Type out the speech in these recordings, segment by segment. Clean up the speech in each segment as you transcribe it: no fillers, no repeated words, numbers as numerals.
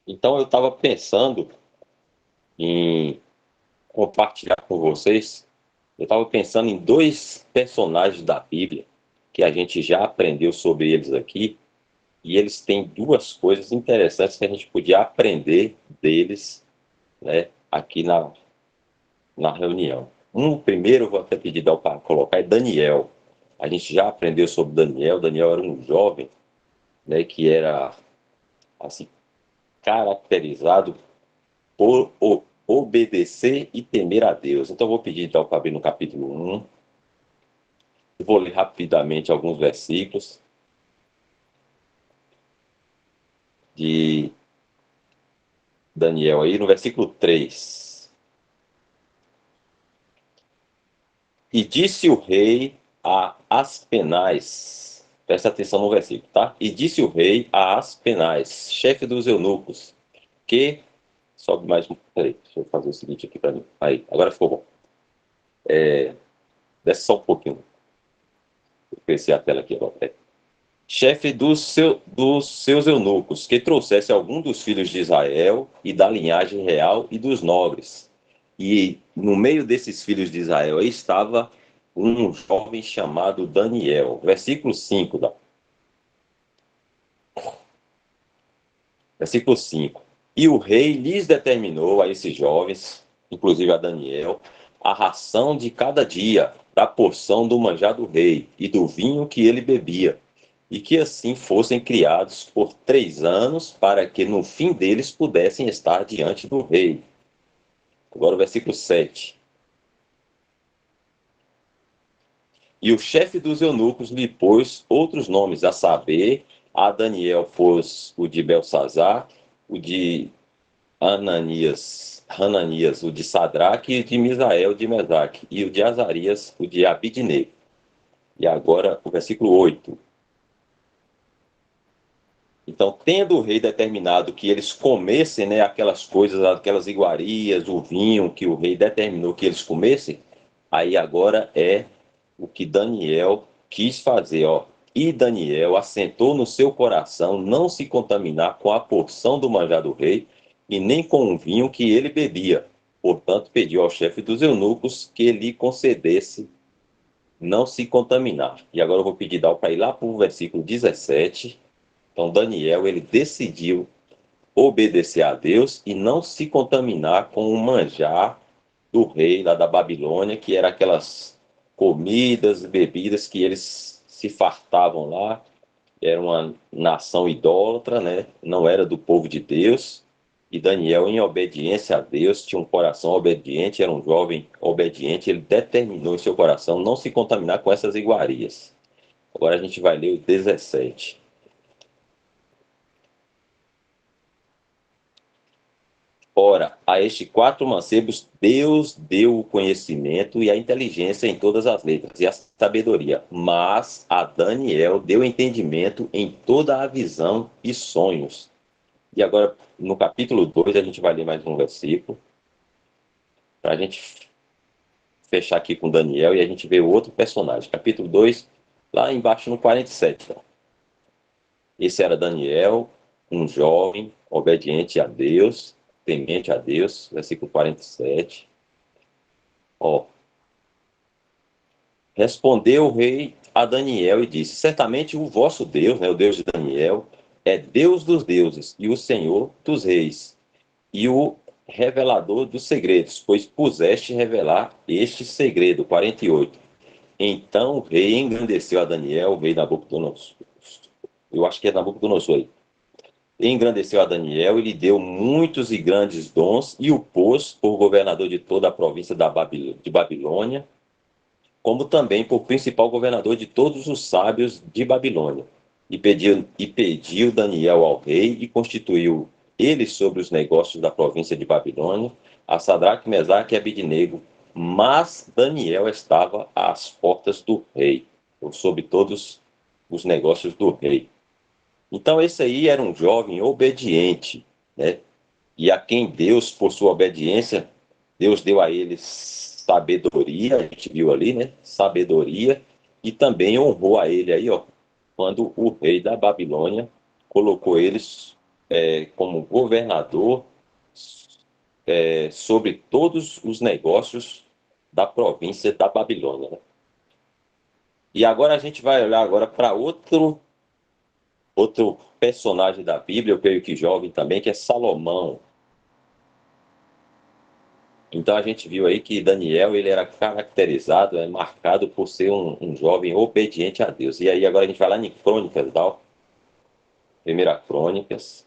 Então eu estava pensando em compartilhar com vocês. Eu estava pensando em dois personagens da Bíblia que a gente já aprendeu sobre eles aqui, e eles têm duas coisas interessantes que a gente podia aprender deles, né, aqui na reunião. Primeiro, eu vou até pedir para colocar, é Daniel. A gente já aprendeu sobre Daniel. Daniel era um jovem, né, que era assim, caracterizado por obedecer e temer a Deus. Então, eu vou pedir então para abrir no capítulo 1. Eu vou ler rapidamente alguns versículos de Daniel aí, no versículo 3. E disse o rei a Aspenaz, presta atenção no versículo, tá? E disse o rei a Aspenaz, chefe dos eunucos, que sobe mais um. Peraí, deixa eu fazer o seguinte aqui para mim. Aí, agora ficou bom. Desce só um pouquinho. Vou crescer a tela aqui agora. Chefe dos seus eunucos, que trouxesse algum dos filhos de Israel e da linhagem real e dos nobres. E no meio desses filhos de Israel aí estava um jovem chamado Daniel. Versículo 5. Versículo 5. E o rei lhes determinou a esses jovens, inclusive a Daniel, a ração de cada dia, da porção do manjar do rei e do vinho que ele bebia, e que assim fossem criados por 3 anos, para que no fim deles pudessem estar diante do rei. Agora o versículo 7. E o chefe dos eunucos lhe pôs outros nomes, a saber, a Daniel pôs o de Belsazar, o de Hananias, o de Sadraque, e o de Misael, de Mesaque, e o de Azarias, o de Abidnego. E agora o versículo 8. Então, tendo o rei determinado que eles comessem, né, aquelas coisas, aquelas iguarias, o vinho que o rei determinou que eles comessem, aí agora é o que Daniel quis fazer, ó. E Daniel assentou no seu coração não se contaminar com a porção do manjar do rei e nem com o vinho que ele bebia. Portanto, pediu ao chefe dos eunucos que lhe concedesse não se contaminar. E agora eu vou pedir para ir lá para o versículo 17. Então, Daniel, ele decidiu obedecer a Deus e não se contaminar com o manjar do rei lá da Babilônia, que era aquelas comidas e bebidas que eles se fartavam lá. Era uma nação idólatra, né? Não era do povo de Deus. E Daniel, em obediência a Deus, tinha um coração obediente, era um jovem obediente, ele determinou em seu coração não se contaminar com essas iguarias. Agora a gente vai ler o 17. Ora, a estes 4 mancebos Deus deu o conhecimento e a inteligência em todas as letras e a sabedoria, mas a Daniel deu entendimento em toda a visão e sonhos. E agora, no capítulo 2, a gente vai ler mais um versículo, para a gente fechar aqui com Daniel e a gente ver o outro personagem. Capítulo 2, lá embaixo no 47. Tá? Esse era Daniel, um jovem obediente a Deus, temente a Deus, versículo 47. Ó, respondeu o rei a Daniel e disse: certamente o vosso Deus, né, o Deus de Daniel, é Deus dos deuses e o Senhor dos reis, e o revelador dos segredos, pois puseste revelar este segredo. 48. Então o rei engrandeceu a Daniel, o rei Nabucodonosor. Eu acho que é Nabucodonosor aí. Engrandeceu a Daniel e lhe deu muitos e grandes dons e o pôs por governador de toda a província de Babilônia, como também por principal governador de todos os sábios de Babilônia. E pediu Daniel ao rei e constituiu ele sobre os negócios da província de Babilônia, a Sadraque, Mesaque e Abidnego. Mas Daniel estava às portas do rei, ou sobre todos os negócios do rei. Então esse aí era um jovem obediente, né? E a quem Deus, por sua obediência, Deus deu a ele sabedoria, a gente viu ali, né? Sabedoria, e também honrou a ele aí, ó, quando o rei da Babilônia colocou eles como governador sobre todos os negócios da província da Babilônia, né? E agora a gente vai olhar agora para outro personagem da Bíblia, eu creio que jovem também, que é Salomão. Então a gente viu aí que Daniel ele era caracterizado, marcado por ser um jovem obediente a Deus. E aí agora a gente vai lá em Crônicas, tá? Primeira Crônicas,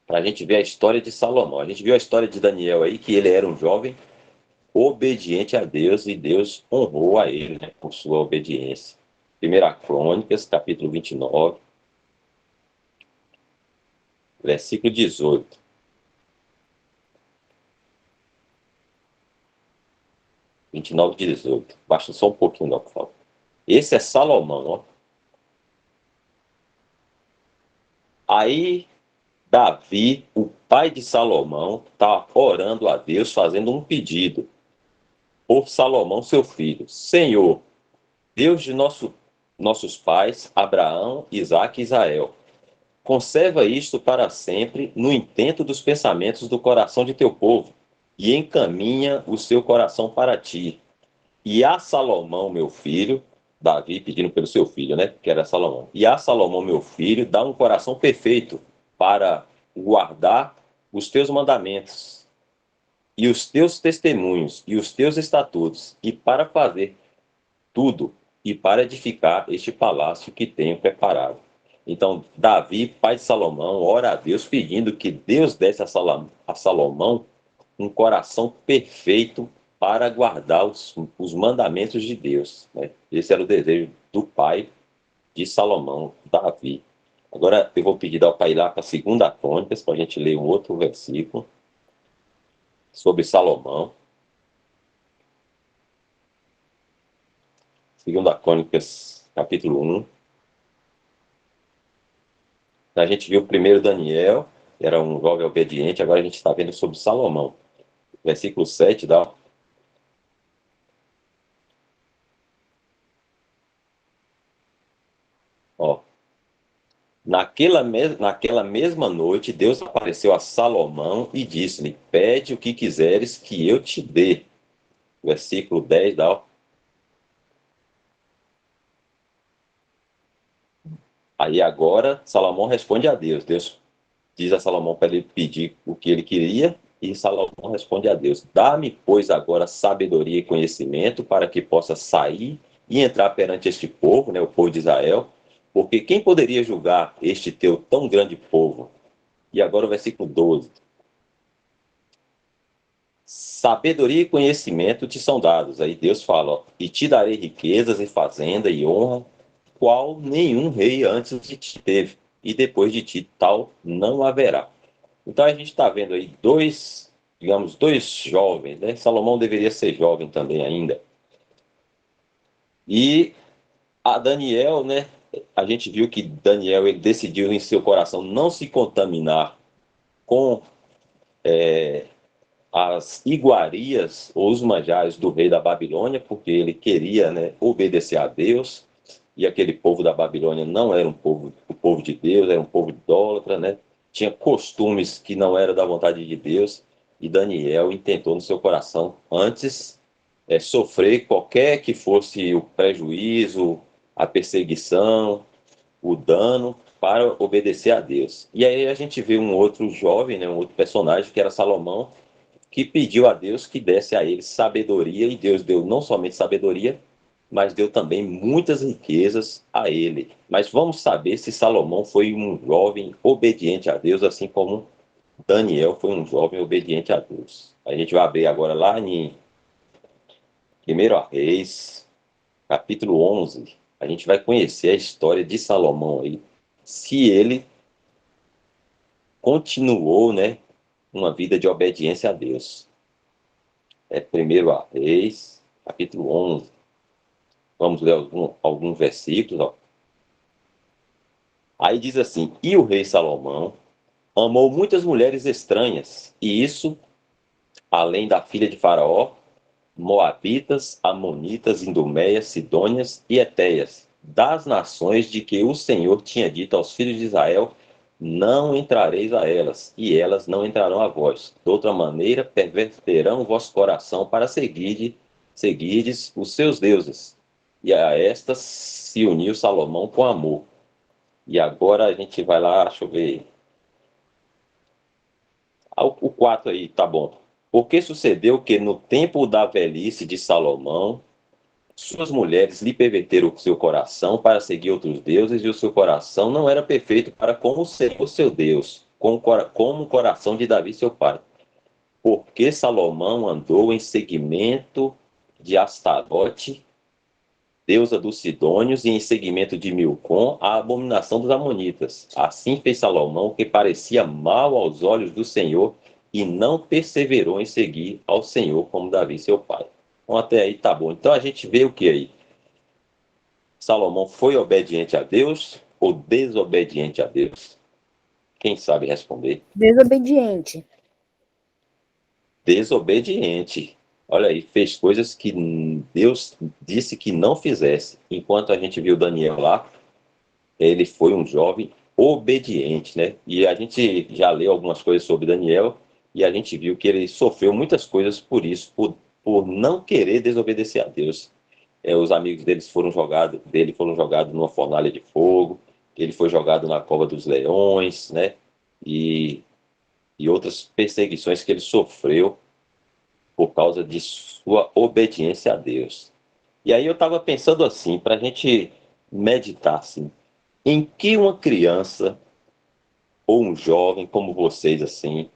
para a gente ver a história de Salomão. A gente viu a história de Daniel aí, que ele era um jovem obediente a Deus e Deus honrou a ele, né, por sua obediência. Primeira Crônicas, capítulo 29, versículo 18. 29, 18. Baixa só um pouquinho, não, por favor. Esse é Salomão, ó. Aí, Davi, o pai de Salomão, está orando a Deus, fazendo um pedido por Salomão, seu filho. Senhor, Deus de nossos pais, Abraão, Isaque e Israel, conserva isto para sempre no intento dos pensamentos do coração de teu povo, e encaminha o seu coração para ti. E a Salomão, meu filho, Davi pedindo pelo seu filho, né, que era Salomão. E a Salomão, meu filho, dá um coração perfeito para guardar os teus mandamentos e os teus testemunhos e os teus estatutos, e para fazer tudo e para edificar este palácio que tenho preparado. Então, Davi, pai de Salomão, ora a Deus pedindo que Deus desse a Salomão um coração perfeito para guardar os mandamentos de Deus, né? Esse era o desejo do pai de Salomão, Davi. Agora eu vou pedir para ir lá para a segunda Crônicas, para a gente ler um outro versículo sobre Salomão. Segunda Crônicas, capítulo 1. A gente viu primeiro Daniel, era um jovem obediente, agora a gente está vendo sobre Salomão. Versículo 7 dá. Ó, naquela mesma noite, Deus apareceu a Salomão e disse-lhe: Pede o que quiseres que eu te dê. Versículo 10 dá. Ó. Aí agora Salomão responde a Deus. Deus diz a Salomão para ele pedir o que ele queria, e Salomão responde a Deus: Dá-me, pois, agora sabedoria e conhecimento para que possa sair e entrar perante este povo, né, o povo de Israel, porque quem poderia julgar este teu tão grande povo? E agora o versículo 12. Sabedoria e conhecimento te são dados. Aí Deus fala: ó, e te darei riquezas e fazenda e honra, qual nenhum rei antes de ti teve, e depois de ti tal não haverá. Então a gente está vendo aí dois jovens, né? Salomão deveria ser jovem também ainda. E a Daniel, né? A gente viu que Daniel ele decidiu em seu coração não se contaminar com as iguarias ou os manjares do rei da Babilônia, porque ele queria, né, obedecer a Deus, e aquele povo da Babilônia não era o povo de Deus, era um povo idólatra, né? Tinha costumes que não eram da vontade de Deus, e Daniel intentou no seu coração antes sofrer qualquer que fosse o prejuízo, a perseguição, o dano, para obedecer a Deus. E aí a gente vê um outro jovem, né, um outro personagem, que era Salomão, que pediu a Deus que desse a ele sabedoria, e Deus deu não somente sabedoria, mas deu também muitas riquezas a ele. Mas vamos saber se Salomão foi um jovem obediente a Deus, assim como Daniel foi um jovem obediente a Deus. A gente vai abrir agora lá em 1 Reis, capítulo 11. A gente vai conhecer a história de Salomão aí, se ele continuou, né, uma vida de obediência a Deus. É 1 Reis, capítulo 11. Vamos ler alguns versículos. Ó. Aí diz assim: E o rei Salomão amou muitas mulheres estranhas, e isso, além da filha de Faraó, Moabitas, Amonitas, Iduméias, Sidônias e Etéias, das nações de que o Senhor tinha dito aos filhos de Israel: não entrareis a elas, e elas não entrarão a vós. De outra maneira, perverterão o vosso coração para seguirdes os seus deuses. E a estas se uniu Salomão com amor. E agora a gente vai lá, deixa eu ver. O 4 aí, tá bom. Porque sucedeu que no tempo da velhice de Salomão, suas mulheres lhe perverteram o seu coração para seguir outros deuses, e o seu coração não era perfeito para como o Senhor seu Deus, como o coração de Davi seu pai. Porque Salomão andou em seguimento de Astarote, deusa dos Sidônios, e em seguimento de Milcom, a abominação dos Amonitas. Assim fez Salomão o que parecia mal aos olhos do Senhor, e não perseverou em seguir ao Senhor como Davi seu pai. Então até aí tá bom. Então a gente vê o que aí? Salomão foi obediente a Deus ou desobediente a Deus? Quem sabe responder? Desobediente. Desobediente. Olha aí, fez coisas que Deus disse que não fizesse. Enquanto a gente viu Daniel lá, ele foi um jovem obediente, né? E a gente já leu algumas coisas sobre Daniel e a gente viu que ele sofreu muitas coisas por isso, por não querer desobedecer a Deus. Os amigos dele foram jogados numa fornalha de fogo, ele foi jogado na cova dos leões, né? E, e outras perseguições que ele sofreu por causa de sua obediência a Deus. E aí eu estava pensando assim, para a gente meditar assim, em que uma criança ou um jovem como vocês assim,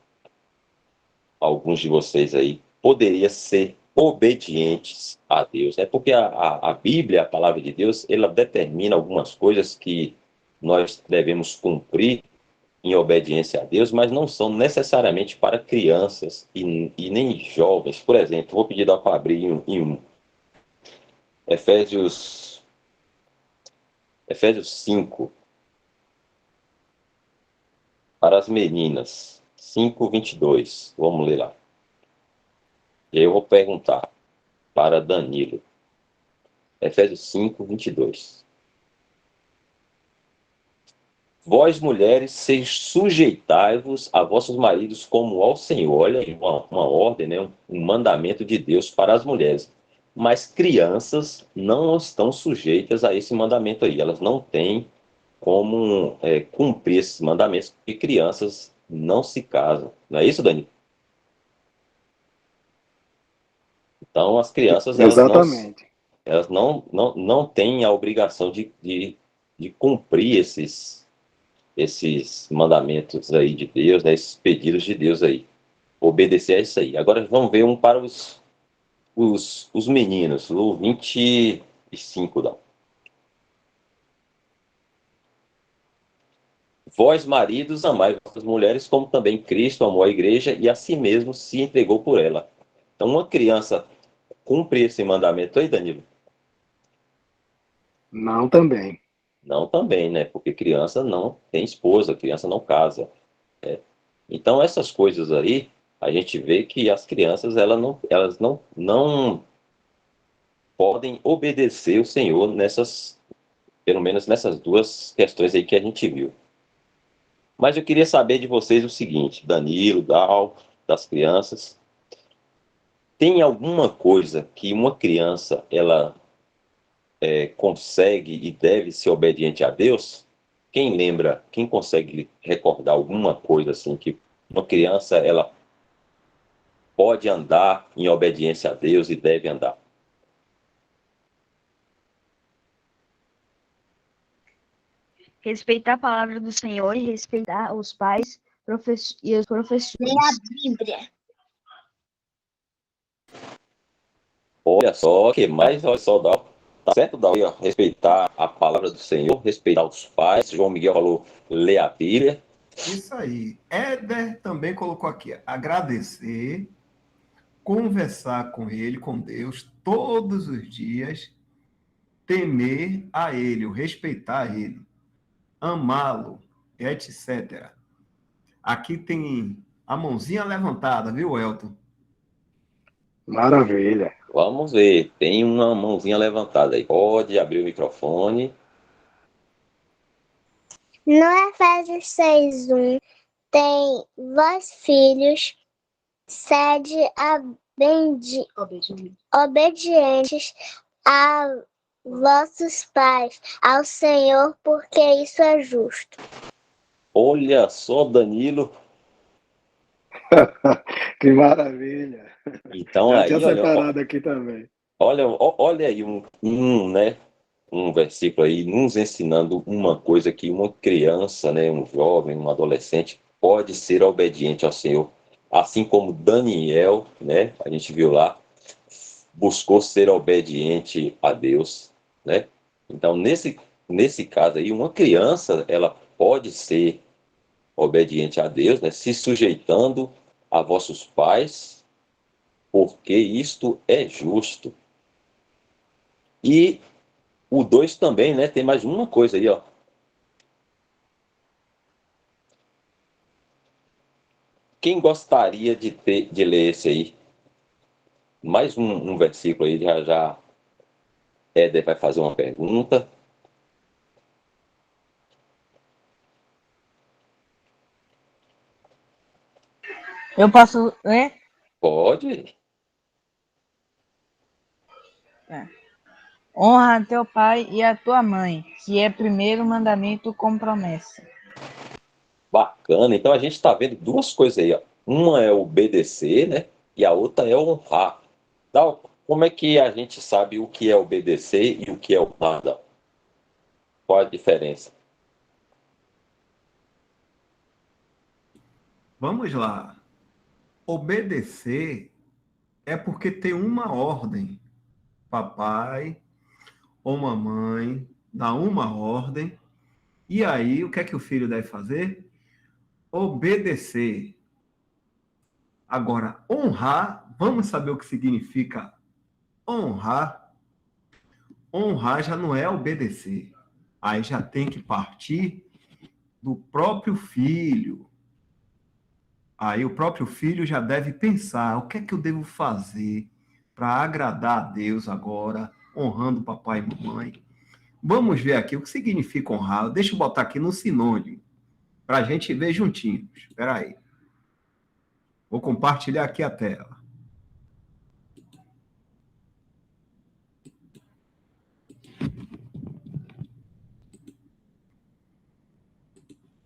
alguns de vocês aí, poderia ser obedientes a Deus. É porque a Bíblia, a palavra de Deus, ela determina algumas coisas que nós devemos cumprir em obediência a Deus, mas não são necessariamente para crianças e nem jovens. Por exemplo, vou pedir para abrir em Efésios, Efésios 5, para as meninas, 5:22. Vamos ler lá. E aí eu vou perguntar para Danilo. Efésios 5:22. Vós, mulheres, sujeitai-vos a vossos maridos como ao Senhor. Olha aí, uma ordem, né? Um mandamento de Deus para as mulheres. Mas crianças não estão sujeitas a esse mandamento aí. Elas não têm como cumprir esses mandamentos, porque crianças não se casam. Não é isso, Dani? Então, as crianças, Exatamente. elas não têm a obrigação de cumprir esses mandamentos aí de Deus, né, esses pedidos de Deus aí. Obedecer a isso aí. Agora vamos ver um para os meninos, o 25 dá. Vós, maridos, amai vossas mulheres, como também Cristo amou a igreja e a si mesmo se entregou por ela. Então, uma criança cumpre esse mandamento aí, Danilo? Não também. Não também, né? Porque criança não tem esposa, criança não casa. Né? Então, essas coisas aí, a gente vê que as crianças elas não podem obedecer o Senhor pelo menos nessas duas questões aí que a gente viu. Mas eu queria saber de vocês o seguinte, Danilo, Dal, das crianças, tem alguma coisa que uma criança ela consegue e deve ser obediente a Deus? Quem lembra, quem consegue recordar alguma coisa assim que uma criança ela pode andar em obediência a Deus e deve andar? Respeitar a palavra do Senhor e respeitar os pais e os professores. Ler a Bíblia. Olha só, que mais, olha só, Dal. Tá certo, Dal? Respeitar a palavra do Senhor, respeitar os pais. João Miguel falou, ler a Bíblia. Isso aí. Éder também colocou aqui, agradecer, conversar com ele, com Deus, todos os dias, temer a ele, o respeitar ele, amá-lo, etc. Aqui tem a mãozinha levantada, viu, Elton? Maravilha. Vamos ver, tem uma mãozinha levantada aí. Pode abrir o microfone. No Efésios 6:1, tem vós filhos, sede obedientes a vossos pais, ao Senhor, porque isso é justo. Olha só, Danilo. Que maravilha. Então Já tinha aí, separado aqui também. olha aí né, um versículo aí nos ensinando uma coisa que uma criança, né, um jovem, um adolescente pode ser obediente ao Senhor, assim como Daniel, né, a gente viu lá, buscou ser obediente a Deus, né? Então nesse caso aí, uma criança ela pode ser obediente a Deus, né, se sujeitando a vossos pais, porque isto é justo. E o 2 também, né? Tem mais uma coisa aí, ó. Quem gostaria de ler esse aí? Mais um versículo aí, já Éder vai fazer uma pergunta. Eu posso ler? Pode? Honra a teu pai e a tua mãe, que é primeiro mandamento com promessa. Bacana. Então a gente está vendo duas coisas aí, ó. Uma é obedecer, né? E a outra é honrar. Então, como é que a gente sabe o que é obedecer e o que é honrar? Dal? Qual a diferença? Vamos lá. Obedecer é porque tem uma ordem. Papai ou mamãe dá uma ordem. E aí, o que é que o filho deve fazer? Obedecer. Agora, honrar, vamos saber o que significa honrar. Honrar já não é obedecer. Aí já tem que partir do próprio filho. Aí o próprio filho já deve pensar: o que é que eu devo fazer para agradar a Deus agora, honrando papai e mamãe? Vamos ver aqui o que significa honrar. Deixa eu botar aqui no sinônimo, para a gente ver juntinhos. Espera aí. Vou compartilhar aqui a tela.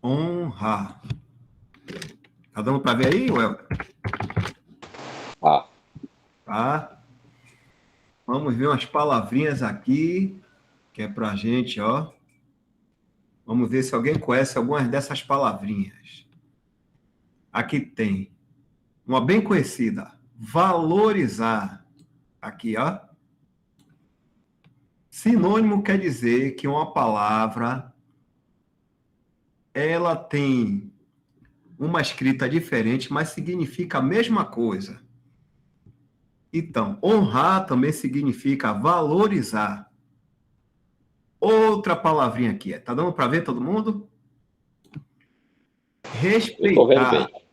Honrar. Tá dando para ver aí, Welker? Ah, Tá? Vamos ver umas palavrinhas aqui, que é para a gente, ó. Vamos ver se alguém conhece algumas dessas palavrinhas. Aqui tem uma bem conhecida, valorizar. Aqui, ó. Sinônimo quer dizer que uma palavra ela tem uma escrita diferente, mas significa a mesma coisa. Então, honrar também significa valorizar. Outra palavrinha aqui, tá dando para ver todo mundo? eu estou vendo Respeitar. bem.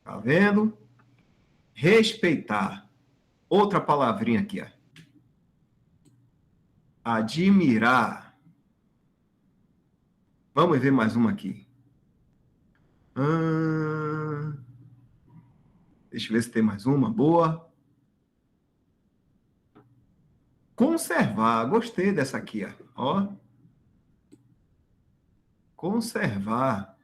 Tá vendo? Respeitar. Outra palavrinha aqui, ó. Admirar. Vamos ver mais uma aqui. Deixa eu ver se tem mais uma boa. Conservar. Gostei dessa aqui, ó. Conservar.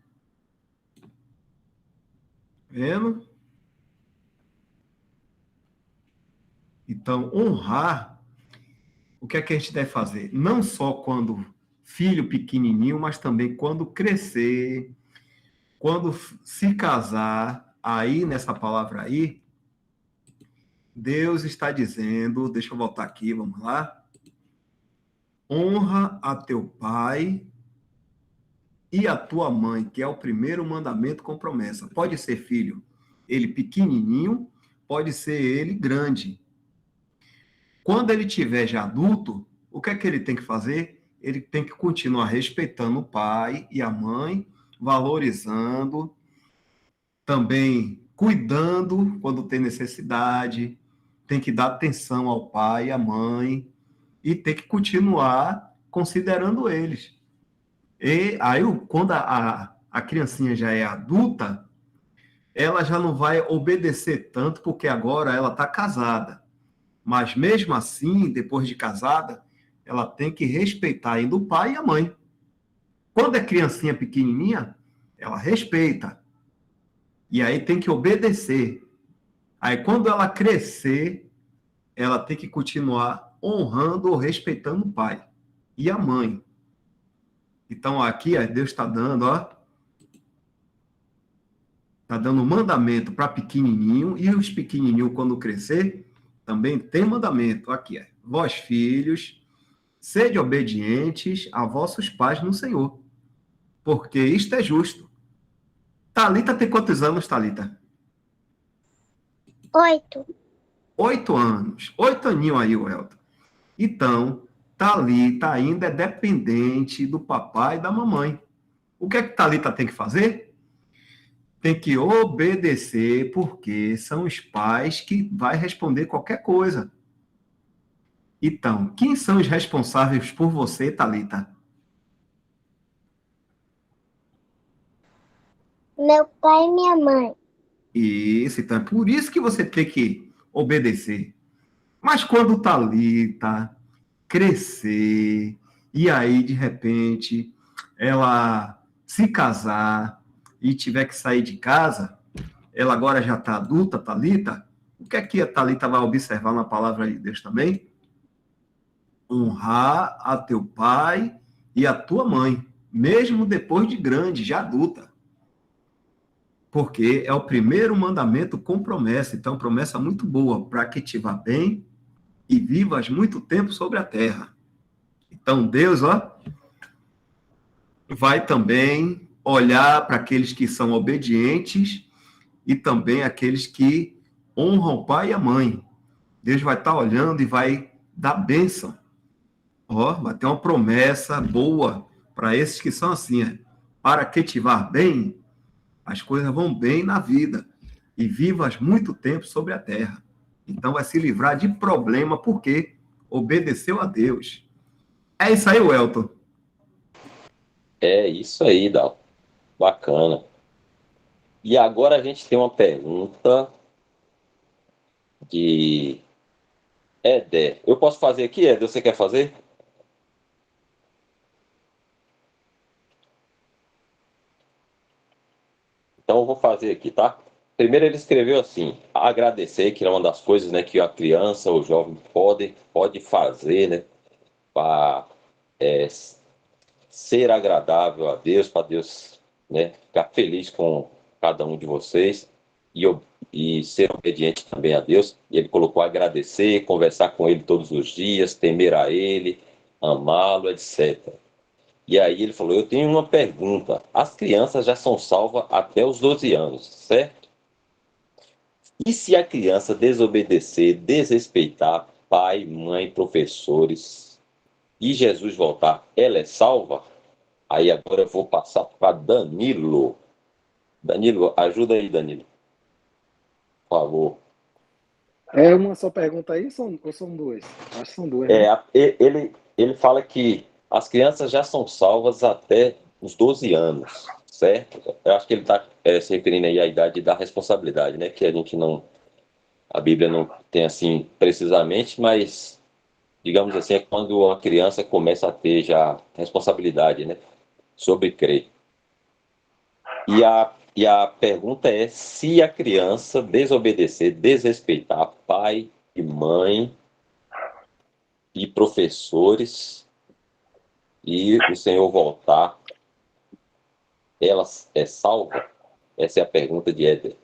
Vendo? Então, honrar, o que é que a gente deve fazer? Não só quando filho pequenininho, mas também quando crescer, quando se casar, aí nessa palavra aí, Deus está dizendo, deixa eu voltar aqui, vamos lá. Honra a teu pai e a tua mãe, que é o primeiro mandamento com promessa. Pode ser filho, ele pequenininho, pode ser ele grande. Quando ele tiver já adulto, o que é que ele tem que fazer? Ele tem que continuar respeitando o pai e a mãe, valorizando, também cuidando quando tem necessidade, tem que dar atenção ao pai e à mãe e tem que continuar considerando eles. E aí, quando a criancinha já é adulta, ela já não vai obedecer tanto, porque agora ela está casada. Mas mesmo assim, depois de casada, ela tem que respeitar ainda o pai e a mãe. Quando é criancinha pequenininha, ela respeita. E aí tem que obedecer. Aí quando ela crescer, ela tem que continuar honrando ou respeitando o pai e a mãe. Então aqui ó, Deus está dando, ó, está dando um mandamento para pequenininho, e os pequenininhos, quando crescer, também tem mandamento. Aqui, ó. Vós, filhos, sede obedientes a vossos pais no Senhor, porque isto é justo. Thalita tem quantos anos, Thalita? 8. 8 anos. 8 aninhos aí, Welton. Então, Thalita ainda é dependente do papai e da mamãe. O que é que Thalita tem que fazer? Tem que obedecer, porque são os pais que vai responder qualquer coisa. Então, quem são os responsáveis por você, Thalita? Meu pai e minha mãe. Isso, então é por isso que você tem que obedecer. Mas quando Thalita crescer, e aí, de repente, ela se casar e tiver que sair de casa, ela agora já está adulta, Thalita, o que é que a Thalita vai observar na palavra de Deus também? Honrar a teu pai e a tua mãe, mesmo depois de grande, já adulta. Porque é o primeiro mandamento com promessa, então promessa muito boa, para que te vá bem e vivas muito tempo sobre a terra. Então Deus, ó, vai também olhar para aqueles que são obedientes e também aqueles que honram o pai e a mãe. Deus vai estar olhando e vai dar bênção. Ó, vai ter uma promessa boa para esses que são assim, para que te vá bem, as coisas vão bem na vida e vivas muito tempo sobre a terra. Então vai se livrar de problema porque obedeceu a Deus. É isso aí, Welton. É isso aí, Dal. Bacana. E agora a gente tem uma pergunta de Éder. Eu posso fazer aqui, Éder? Você quer fazer? Então eu vou fazer aqui, tá? Primeiro ele escreveu assim: agradecer, que é uma das coisas, né, que a criança ou o jovem pode fazer, né, para ser agradável a Deus, para Deus, né, ficar feliz com cada um de vocês e ser obediente também a Deus. E ele colocou agradecer, conversar com ele todos os dias, temer a ele, amá-lo, etc. E aí ele falou: eu tenho uma pergunta. As crianças já são salvas até os 12 anos, certo? E se a criança desobedecer, desrespeitar pai, mãe, professores e Jesus voltar, ela é salva? Aí agora eu vou passar para Danilo. Danilo, ajuda aí, Danilo. Por favor. É uma só pergunta aí ou são duas? Acho que são duas, né? Ele fala que as crianças já são salvas até os 12 anos, certo? Eu acho que ele está se referindo aí à idade da responsabilidade, né? Que a gente não... A Bíblia não tem assim precisamente, mas, digamos assim, é quando a criança começa a ter já responsabilidade, né? Sobre crer. E a pergunta é se a criança desobedecer, desrespeitar pai e mãe e professores e o Senhor voltar, ela é salva? Essa é a pergunta de Éder.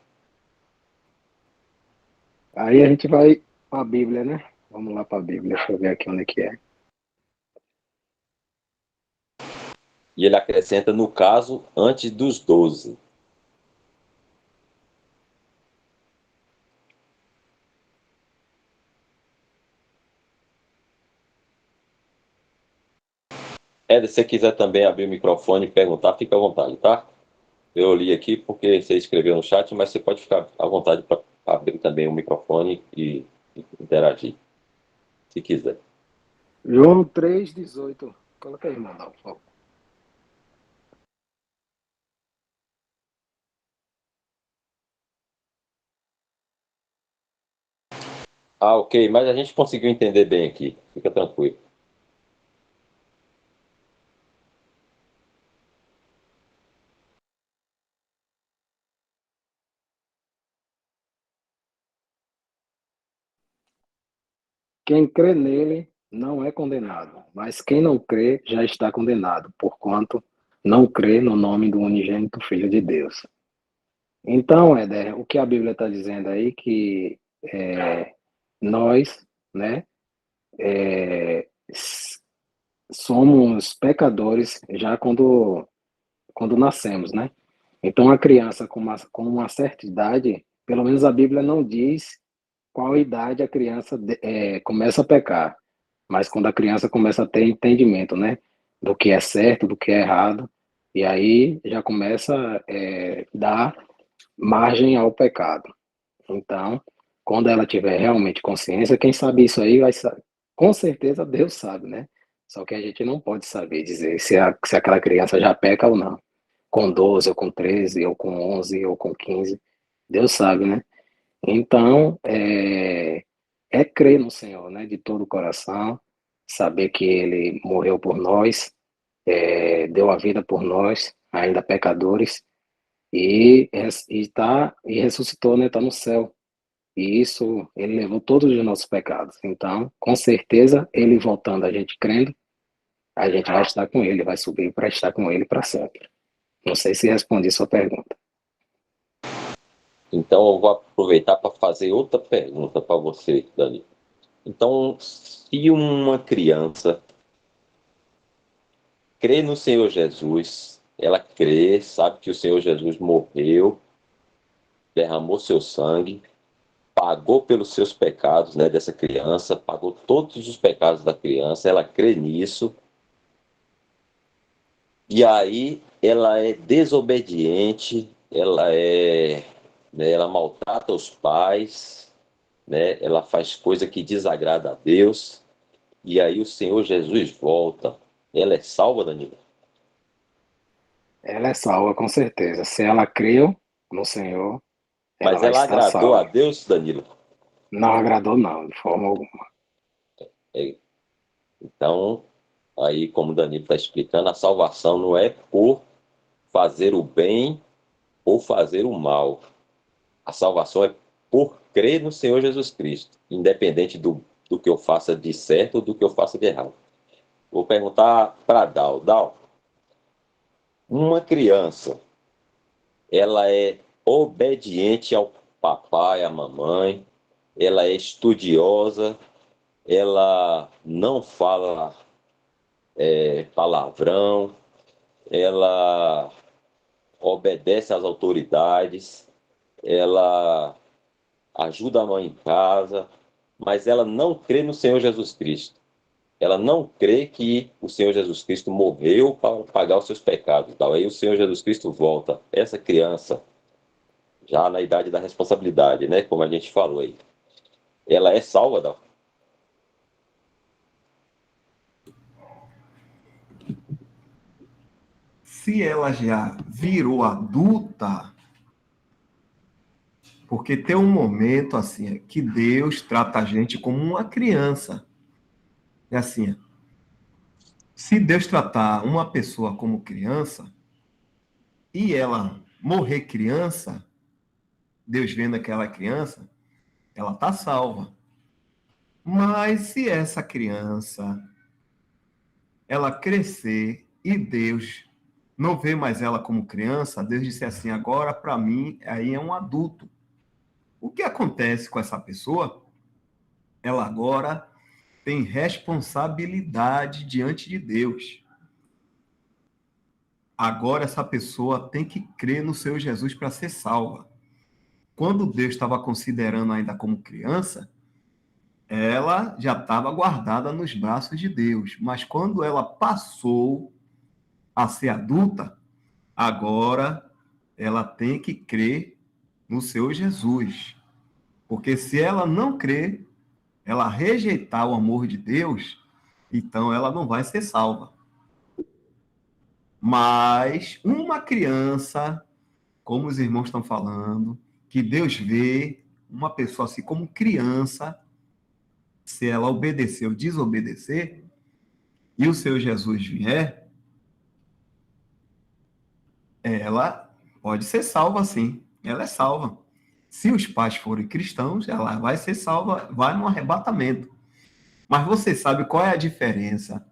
Aí a gente vai para a Bíblia, né? Vamos lá para a Bíblia, deixa eu ver aqui onde é que é. E ele acrescenta, no caso, antes dos 12. Éder, se você quiser também abrir o microfone e perguntar, fica à vontade, tá? Eu li aqui porque você escreveu no chat, mas você pode ficar à vontade para abrir também o microfone e interagir, se quiser. João 3,18. Coloca aí, irmão, por favor. Ah, ok, mas a gente conseguiu entender bem aqui. Fica tranquilo. Quem crê nele não é condenado, mas quem não crê já está condenado, porquanto não crê no nome do unigênito Filho de Deus. Então, Éder, o que a Bíblia está dizendo aí que nós, né, somos pecadores já quando nascemos, né? Então, a criança com uma certa idade, pelo menos a Bíblia não diz qual idade a criança começa a pecar, mas quando a criança começa a ter entendimento, né, do que é certo, do que é errado, e aí já começa a dar margem ao pecado. Então, quando ela tiver realmente consciência, quem sabe isso aí vai saber. Com certeza Deus sabe, né? Só que a gente não pode saber dizer se aquela criança já peca ou não. Com 12, ou com 13, ou com 11, ou com 15. Deus sabe, né? Então, é crer no Senhor, né? De todo o coração, saber que Ele morreu por nós, deu a vida por nós, ainda pecadores, e ressuscitou, né? Está no céu. E isso, ele levou todos os nossos pecados. Então, com certeza, ele voltando, a gente crendo, a gente vai estar com ele, vai subir para estar com ele para sempre. Não sei se respondi sua pergunta. Então, eu vou aproveitar para fazer outra pergunta para você, Dani. Então, se uma criança crê no Senhor Jesus, ela crê, sabe que o Senhor Jesus morreu, derramou seu sangue, pagou pelos seus pecados, né, dessa criança, pagou todos os pecados da criança, ela crê nisso, e aí ela é desobediente, né, ela maltrata os pais, né, ela faz coisa que desagrada a Deus, e aí o Senhor Jesus volta. Ela é salva, Danilo? Ela é salva, com certeza. Se ela creu no Senhor, ela Mas vai ela estar agradou a salva. Deus, Danilo? Não agradou, não, de forma alguma. É, então, aí como o Danilo está explicando, a salvação não é por fazer o bem ou fazer o mal. A salvação é por crer no Senhor Jesus Cristo, independente do que eu faça de certo ou do que eu faça de errado. Vou perguntar para Dal. Dal, uma criança, ela é obediente ao papai, à mamãe, ela é estudiosa, ela não fala palavrão, ela obedece às autoridades, ela ajuda a mãe em casa, mas ela não crê no Senhor Jesus Cristo. Ela não crê que o Senhor Jesus Cristo morreu para pagar os seus pecados. Tal. Aí o Senhor Jesus Cristo volta. Essa criança, já na idade da responsabilidade, né? Como a gente falou aí, ela é salva, Dal? Se ela já virou adulta, porque tem um momento assim que Deus trata a gente como uma criança. É assim, se Deus tratar uma pessoa como criança e ela morrer criança, Deus vendo aquela criança, ela está salva. Mas se essa criança ela crescer e Deus não vê mais ela como criança, Deus disse assim: agora para mim aí é um adulto. O que acontece com essa pessoa? Ela agora tem responsabilidade diante de Deus. Agora essa pessoa tem que crer no seu Jesus para ser salva. Quando Deus estava considerando ainda como criança, ela já estava guardada nos braços de Deus. Mas quando ela passou a ser adulta, agora ela tem que crer no seu Jesus. Porque se ela não crer, ela rejeitar o amor de Deus, então ela não vai ser salva. Mas uma criança, como os irmãos estão falando, que Deus vê uma pessoa assim como criança, se ela obedecer ou desobedecer, e o seu Jesus vier, ela pode ser salva, sim. Ela é salva. Se os pais forem cristãos, ela vai ser salva, vai no arrebatamento. Mas você sabe qual é a diferença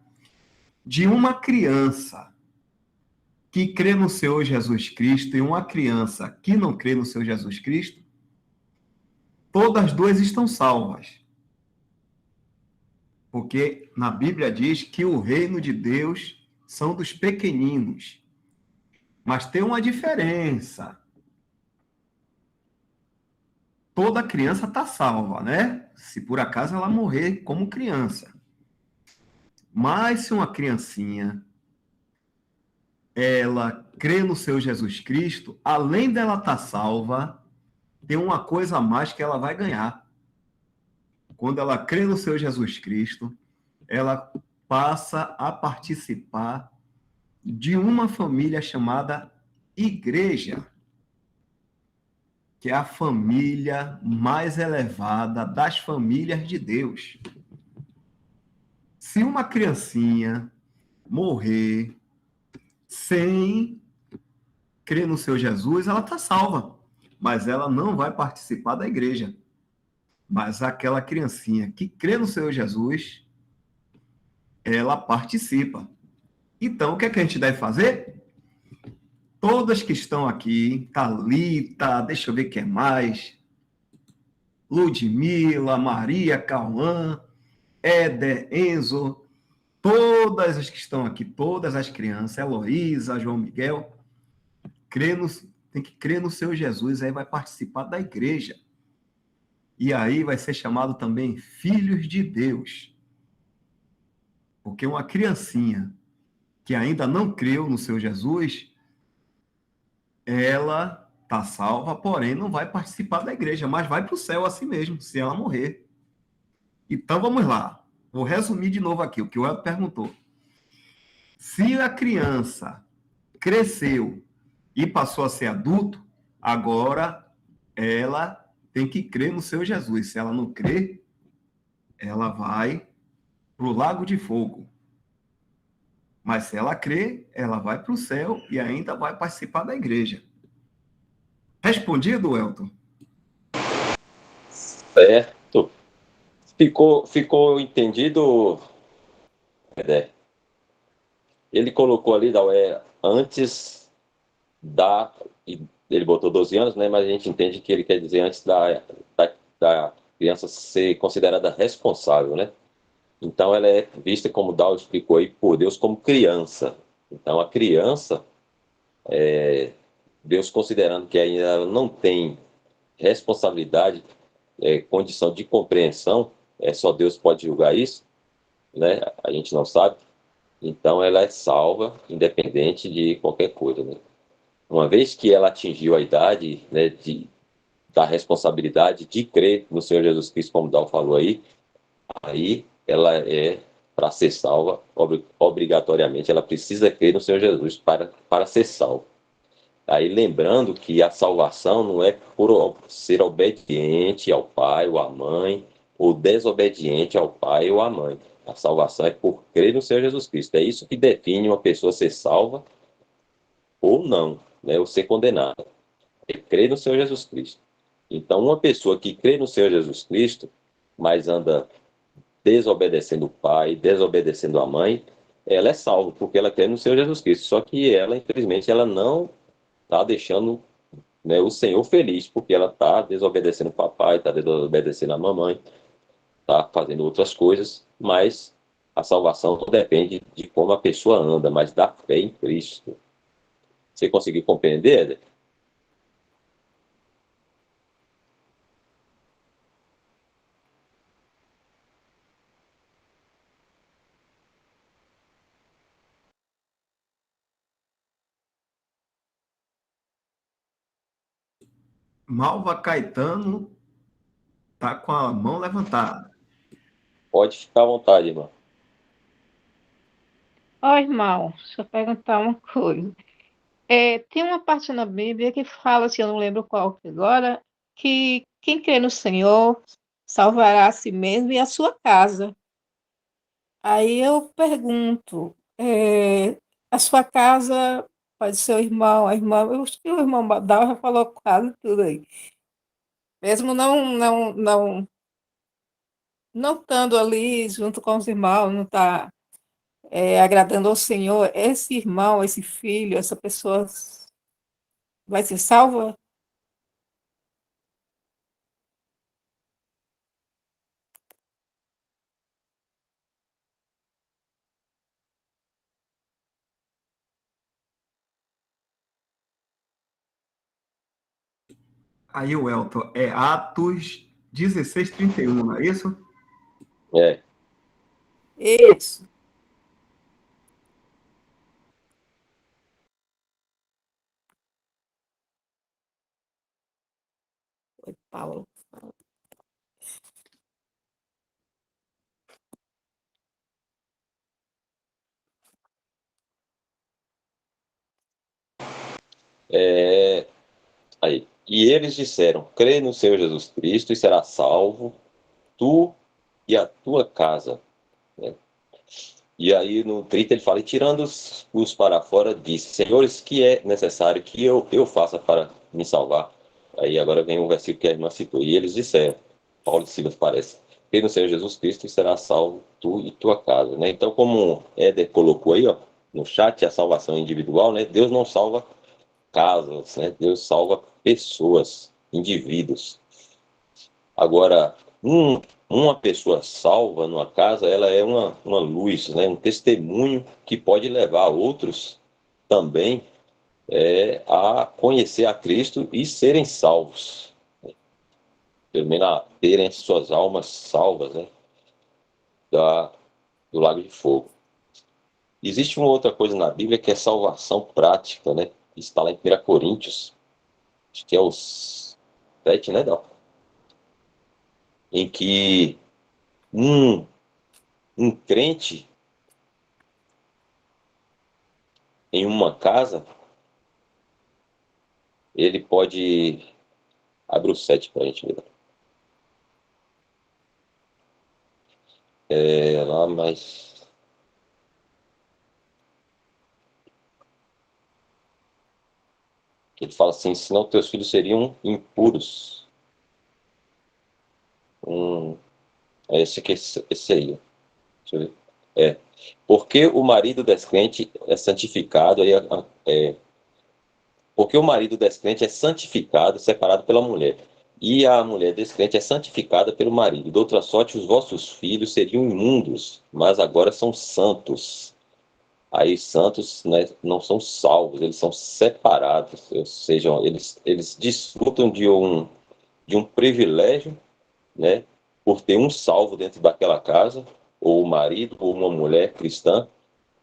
de uma criança que crê no Senhor Jesus Cristo e uma criança que não crê no Senhor Jesus Cristo? Todas as duas estão salvas. Porque na Bíblia diz que o reino de Deus são dos pequeninos. Mas tem uma diferença. Toda criança está salva, né? Se por acaso ela morrer como criança. Mas se uma criancinha ela crê no seu Jesus Cristo, além dela estar salva, tem uma coisa a mais que ela vai ganhar. Quando ela crê no seu Jesus Cristo, ela passa a participar de uma família chamada igreja, que é a família mais elevada das famílias de Deus. Se uma criancinha morrer sem crer no seu Jesus, ela está salva, mas ela não vai participar da igreja. Mas aquela criancinha que crê no Senhor Jesus, ela participa. Então, o que é que a gente deve fazer? Todas que estão aqui, Thalita, deixa eu ver quem mais, Ludmila, Maria, Cauã, Éder, Enzo, todas as que estão aqui, todas as crianças, Heloísa, João Miguel, tem que crer no Senhor Jesus, aí vai participar da igreja. E aí vai ser chamado também filhos de Deus. Porque uma criancinha que ainda não creu no seu Jesus, ela está salva, porém não vai participar da igreja, mas vai para o céu assim mesmo, se ela morrer. Então vamos lá. Vou resumir de novo aqui o que o Elton perguntou. Se a criança cresceu e passou a ser adulto, agora ela tem que crer no seu Jesus. Se ela não crer, ela vai para o lago de fogo. Mas se ela crer, ela vai para o céu e ainda vai participar da igreja. Respondido, Elton? Certo. Ficou entendido, Edé? Ele colocou ali, antes da... Ele botou 12 anos, né? Mas a gente entende que ele quer dizer antes da criança ser considerada responsável, né? Então, ela é vista, como o Dal explicou aí, por Deus como criança. Então, a criança, Deus considerando que ainda ela não tem responsabilidade, condição de compreensão, só Deus pode julgar isso, né? A gente não sabe. Então, ela é salva, independente de qualquer coisa, né? Uma vez que ela atingiu a idade, né, da responsabilidade de crer no Senhor Jesus Cristo, como o Dal falou aí ela para ser salva, obrigatoriamente, ela precisa crer no Senhor Jesus para ser salva. Aí lembrando que a salvação não é por ser obediente ao pai ou à mãe, ou desobediente ao pai ou à mãe. A salvação é por crer no Senhor Jesus Cristo. É isso que define uma pessoa ser salva ou não, né, ou ser condenada. É crer no Senhor Jesus Cristo. Então, uma pessoa que crê no Senhor Jesus Cristo, mas anda desobedecendo o pai, desobedecendo a mãe, ela é salva, porque ela crê no Senhor Jesus Cristo. Só que ela, infelizmente, ela não está deixando, né, o Senhor feliz, porque ela está desobedecendo o papai, está desobedecendo a mamãe, está fazendo outras coisas, mas a salvação não depende de como a pessoa anda, mas da fé em Cristo. Você conseguiu compreender, Éder? Malva Caetano está com a mão levantada. Pode ficar à vontade, irmão. Ó, irmão, deixa eu perguntar uma coisa. Tem uma parte na Bíblia que fala, assim, eu não lembro qual agora, que quem crê no Senhor salvará a si mesmo e a sua casa. Aí eu pergunto, a sua casa pode ser o irmão, a irmã, eu acho que o irmão Badal já falou quase tudo aí. Mesmo não estando ali junto com os irmãos, não está agradando ao Senhor, esse irmão, esse filho, essa pessoa vai ser salva? Aí o Elton, é Atos 16:31, não é isso? É, Isso. Foi Paulo. é, aí. E eles disseram: crê no Senhor Jesus Cristo e será salvo, tu e a tua casa. Né? E aí no 30 ele fala: e tirando os para fora, disse: senhores, que é necessário que eu faça para me salvar? Aí agora vem um versículo que a irmã citou. E eles disseram: Paulo e Silas parece: crê no Senhor Jesus Cristo e será salvo tu e tua casa. Né? Então, como o Éder colocou aí, ó, no chat, a salvação individual, né? Deus não salva casas, né? Deus salva pessoas, indivíduos. Agora, uma pessoa salva numa casa, ela é uma luz, né? Um testemunho que pode levar outros também a conhecer a Cristo e serem salvos. Pelo menos a terem suas almas salvas, né? Do lago de fogo. Existe uma outra coisa na Bíblia que é salvação prática, né? Está lá em 1 Coríntios, acho que é os 7, né, Dal? Em que um, um crente em uma casa, ele pode. Abre o 7 para a gente ver. Lá, mas. Ele fala assim: senão teus filhos seriam impuros. Esse aqui, esse aí. Deixa eu ver. Porque o marido descrente é santificado, porque o marido descrente é santificado, separado pela mulher. E a mulher descrente é santificada pelo marido. De outra sorte, os vossos filhos seriam imundos, mas agora são santos. Aí, santos, né, não são salvos, eles são separados. Ou seja, eles desfrutam de um privilégio, né, por ter um salvo dentro daquela casa, ou o marido, ou uma mulher cristã.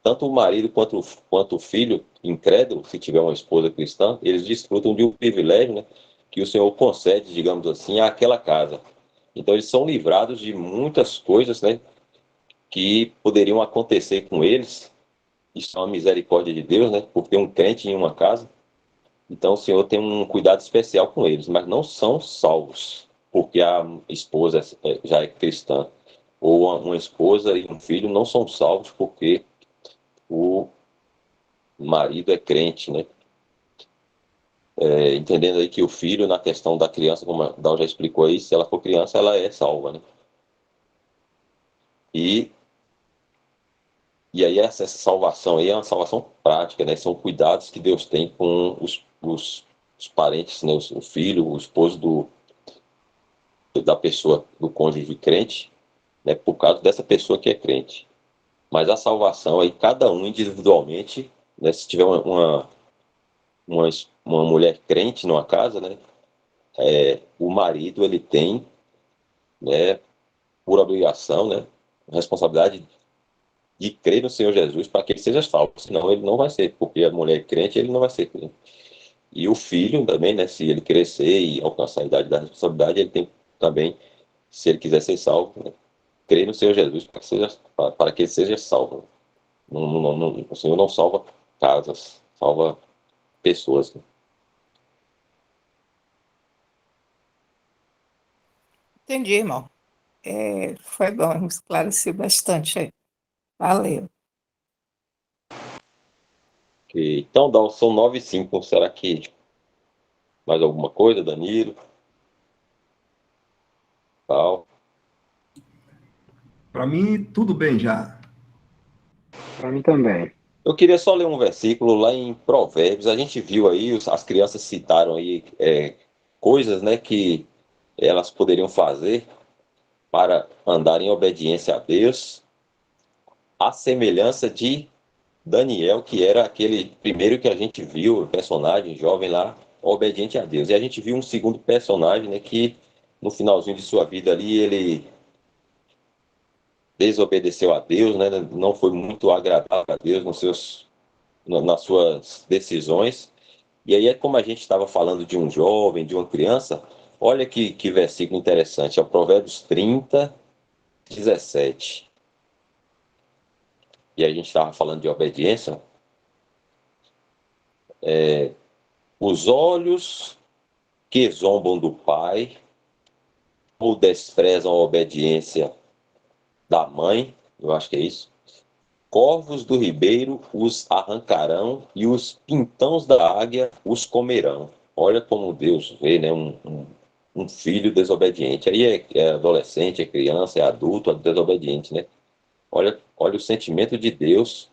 Tanto o marido quanto o filho incrédulo, se tiver uma esposa cristã, eles desfrutam de um privilégio, né, que o Senhor concede, digamos assim, àquela casa. Então, eles são livrados de muitas coisas, né, que poderiam acontecer com eles. Isso é uma misericórdia de Deus, né, por ter um crente em uma casa. Então, o Senhor tem um cuidado especial com eles, mas não são salvos, porque a esposa já é cristã, ou uma esposa e um filho não são salvos porque o marido é crente, né? Entendendo aí que o filho, na questão da criança, como a Dal já explicou aí, se ela for criança, ela é salva, né? E, e aí essa salvação aí é uma salvação prática, né? São cuidados que Deus tem com os parentes, né? O filho, o esposo da pessoa, do cônjuge crente, né? Por causa dessa pessoa que é crente. Mas a salvação aí, cada um individualmente, né? Se tiver uma, uma mulher crente numa casa, né? O marido, ele tem, né, por obrigação, né, responsabilidade de crer no Senhor Jesus para que ele seja salvo, senão ele não vai ser, porque a mulher é crente, ele não vai ser crente. E o filho também, né, se ele crescer e alcançar a idade da responsabilidade, ele tem também, se ele quiser ser salvo, né, crer no Senhor Jesus para que ele seja salvo. O Senhor não salva casas, salva pessoas. Né? Entendi, irmão. Foi bom, me esclareceu bastante aí. Valeu. Ok. Então, são 9h05. Será que mais alguma coisa, Danilo? Tal. Para mim, tudo bem já. Para mim também. Eu queria só ler um versículo lá em Provérbios. A gente viu aí, as crianças citaram aí coisas, né, que elas poderiam fazer para andar em obediência a Deus, à semelhança de Daniel, que era aquele primeiro que a gente viu, o personagem jovem lá, obediente a Deus. E a gente viu um segundo personagem, né, que no finalzinho de sua vida ali, ele desobedeceu a Deus, né, não foi muito agradável a Deus nas suas decisões. E aí é como a gente estava falando de um jovem, de uma criança, olha que versículo interessante, é o Provérbios 30:17. E a gente estava falando de obediência. Os olhos que zombam do pai ou desprezam a obediência da mãe, eu acho que é isso, corvos do ribeiro os arrancarão e os pintãos da águia os comerão. Olha como Deus vê, né, um filho desobediente. Aí é adolescente, é criança, é adulto, é desobediente, né? Olha o sentimento de Deus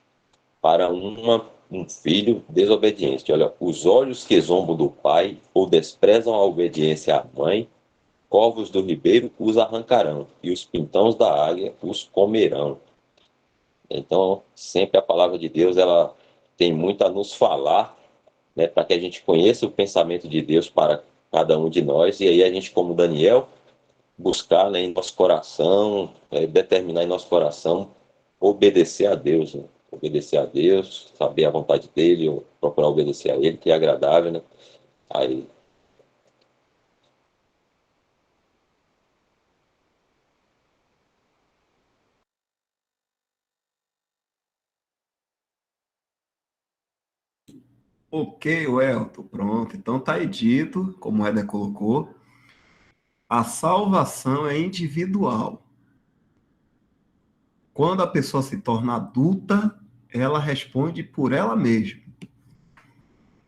para um filho desobediente. Olha, os olhos que zombam do pai ou desprezam a obediência à mãe, corvos do ribeiro os arrancarão e os pintãos da águia os comerão. Então, sempre a palavra de Deus, ela tem muito a nos falar, né, para que a gente conheça o pensamento de Deus para cada um de nós, e aí a gente, como Daniel, buscar, né, em nosso coração, determinar em nosso coração, obedecer a Deus, né? Obedecer a Deus, saber a vontade dele, ou procurar obedecer a ele, que é agradável, né? Aí, Ok, Welton, pronto. Então tá aí dito, como o Éder colocou, a salvação é individual. Quando a pessoa se torna adulta, ela responde por ela mesma.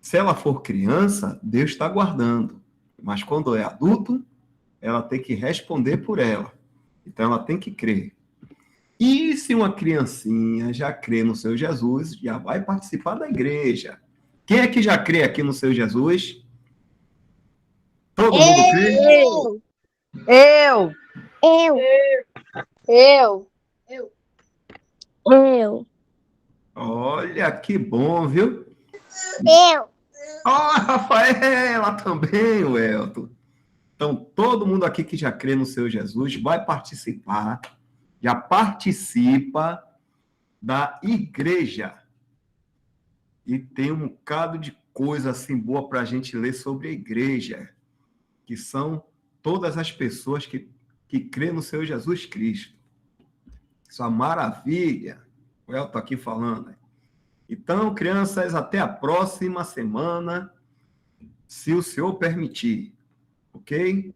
Se ela for criança, Deus está guardando. Mas quando é adulto, ela tem que responder por ela. Então ela tem que crer. E se uma criancinha já crê no seu Jesus, já vai participar da igreja. Quem é que já crê aqui no seu Jesus? Todo mundo crê? Eu. Eu, Eu. eu, Olha que bom, viu? eu. Ó, Rafaela também, o Elton. Então, todo mundo aqui que já crê no seu Jesus vai participar, já participa da igreja. E tem um bocado de coisa assim boa para a gente ler sobre a igreja, que são todas as pessoas que crêem no seu Jesus Cristo. Isso é uma maravilha. O Elton aqui falando. Então, crianças, até a próxima semana, se o Senhor permitir. Ok?